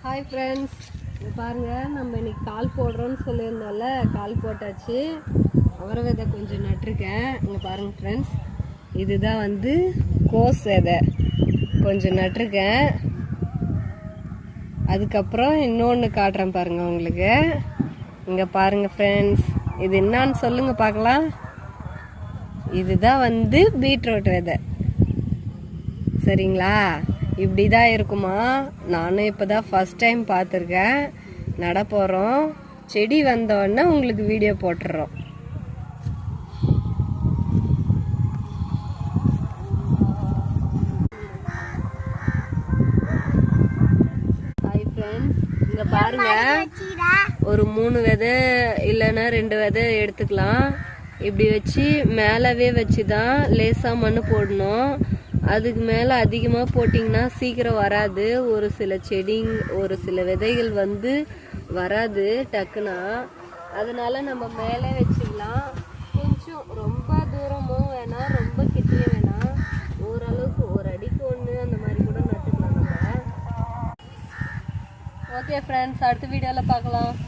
Hi friends, இங்கே பாருங்கள், நம்ம இன்னைக்கு கால் போடுறோன்னு சொல்லியிருந்தோம்ல, கால் போட்டாச்சு. அவரை விதை கொஞ்சம் நட்டிருக்கேன். இங்கே பாருங்கள் ஃப்ரெண்ட்ஸ், இதுதான் வந்து கோஸ் விதை கொஞ்சம் நட்டிருக்கேன். அதுக்கப்புறம் இன்னொன்று காட்டுறேன் பாருங்கள் உங்களுக்கு. இங்கே பாருங்கள் ஃப்ரெண்ட்ஸ், இது என்னான்னு சொல்லுங்கள் பார்க்கலாம். இதுதான் வந்து பீட்ரூட் விதை, சரிங்களா? இப்படி தான் இருக்குமா? நானும் இப்போ தான் ஃபஸ்ட் டைம் பார்த்துருக்கேன். நட போகிறோம். செடி வந்தோடனே உங்களுக்கு வீடியோ போட்டுடுறோம். ஹாய் ஃப்ரெண்ட்ஸ், இங்கே பாருங்க, ஒரு 3 விதை இல்லைன்னா 2 விதை எடுத்துக்கலாம். இப்படி வச்சு மேலவே வச்சு தான் லேசாக மண் போடணும். அதுக்கு மேலே அதிகமாக போட்டிங்கன்னா சீக்கிரம் வராது. ஒரு சில ஒரு சில விதைகள் வந்து வராது டக்குனா. அதனால நம்ம மேலே வச்சுக்கலாம். கொஞ்சம் ரொம்ப தூரமும் வேணாம், ரொம்ப கிட்டேயும் வேணாம். ஓரளவுக்கு ஒரு அடிக்கு ஒன்று அந்த மாதிரி கூட நட்டுக்கலாம் நம்ம. ஓகே ஃப்ரெண்ட்ஸ், அடுத்த வீடியோவில் பார்க்கலாம்.